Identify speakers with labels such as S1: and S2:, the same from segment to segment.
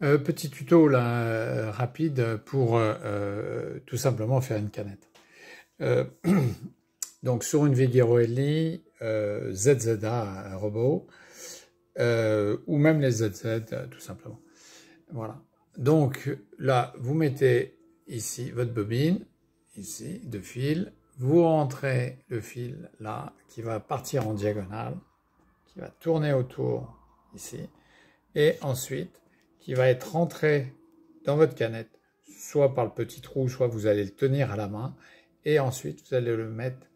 S1: Petit tuto là, rapide pour tout simplement faire une canette. Donc sur une Vigero Elite, ZZA, un robot, ou même les ZZ tout simplement. Voilà. Donc là, vous mettez ici votre bobine, ici, de fil. Vous rentrez le fil là, qui va partir en diagonale, qui va tourner autour ici, et ensuite qui va être rentré dans votre canette, soit par le petit trou, soit vous allez le tenir à la main, et ensuite vous allez le mettre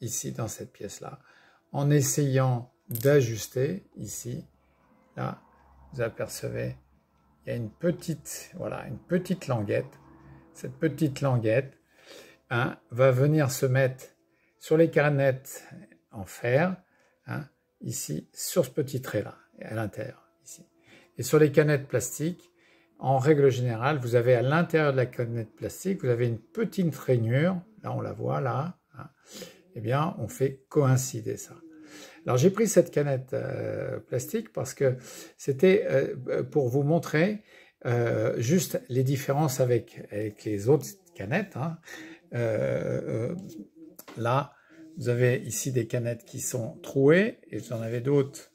S1: ici dans cette pièce-là, en essayant d'ajuster ici. Là, vous apercevez, il y a une petite, voilà, une petite languette. Cette petite languette va venir se mettre sur les canettes en fer, ici, sur ce petit trait-là, à l'intérieur, ici. Et sur les canettes plastiques, en règle générale, vous avez à l'intérieur de la canette plastique, vous avez une petite rainure, là on la voit, là, eh bien, on fait coïncider ça. Alors j'ai pris cette canette plastique parce que c'était pour vous montrer juste les différences avec les autres canettes. Là, vous avez ici des canettes qui sont trouées et vous en avez d'autres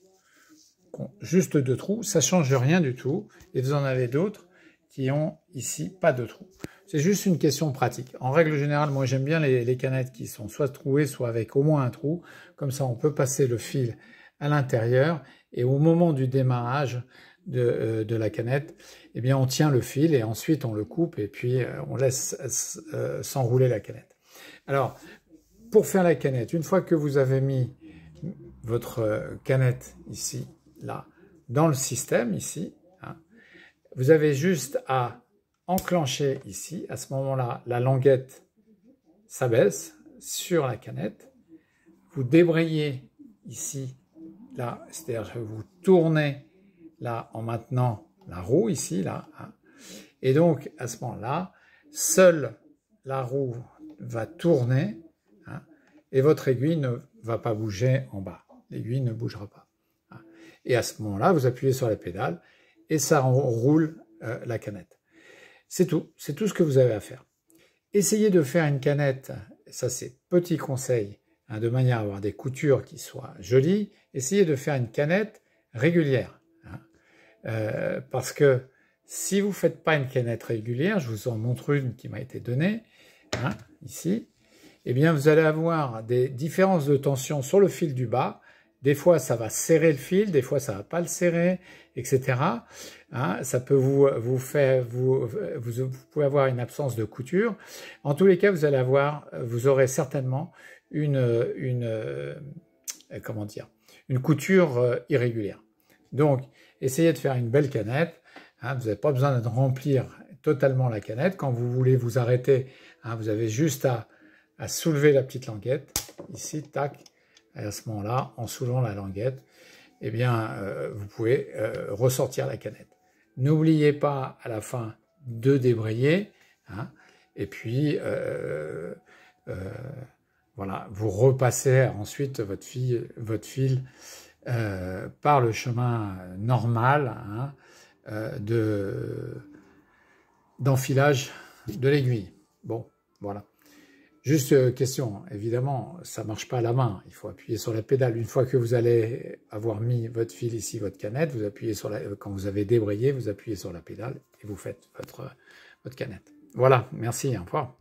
S1: qui ont juste 2 trous. Ça ne change rien du tout. Et vous en avez d'autres qui ont ici pas de trous. C'est juste une question pratique. En règle générale, moi j'aime bien les canettes qui sont soit trouées, soit avec au moins un trou. Comme ça, on peut passer le fil à l'intérieur et au moment du démarrage de la canette, eh bien on tient le fil et ensuite on le coupe et puis on laisse s'enrouler la canette. Alors, pour faire la canette, une fois que vous avez mis votre canette ici, là, dans le système ici, vous avez juste à enclencher ici. À ce moment-là, la languette s'abaisse sur la canette. Vous débrayez ici, là, c'est-à-dire que vous tournez là en maintenant la roue ici, là. Et donc, à ce moment-là, seule la roue va tourner et votre aiguille ne va pas bouger en bas. L'aiguille ne bougera pas. Et à ce moment-là, vous appuyez sur la pédale et ça roule la canette. C'est tout ce que vous avez à faire. Essayez de faire une canette, ça c'est petit conseil, de manière à avoir des coutures qui soient jolies. Essayez de faire une canette régulière. Parce que si vous ne faites pas une canette régulière, je vous en montre une qui m'a été donnée, ici, eh bien vous allez avoir des différences de tension sur le fil du bas. Des fois, ça va serrer le fil, des fois, ça va pas le serrer, etc. Ça peut vous pouvez avoir une absence de couture. En tous les cas, vous aurez certainement une couture irrégulière. Donc, essayez de faire une belle canette. Vous n'avez pas besoin de remplir totalement la canette. Quand vous voulez vous arrêter, vous avez juste à soulever la petite languette. Ici, tac. Et à ce moment-là, en soulevant la languette, eh bien, vous pouvez ressortir la canette. N'oubliez pas à la fin de débrayer, et puis voilà, vous repassez ensuite votre fil par le chemin normal d'enfilage de l'aiguille. Bon, voilà. Juste question, évidemment, ça ne marche pas à la main, il faut appuyer sur la pédale. Une fois que vous allez avoir mis votre fil ici, votre canette, vous appuyez sur quand vous avez débrayé, vous appuyez sur la pédale et vous faites votre canette. Voilà, merci, au revoir.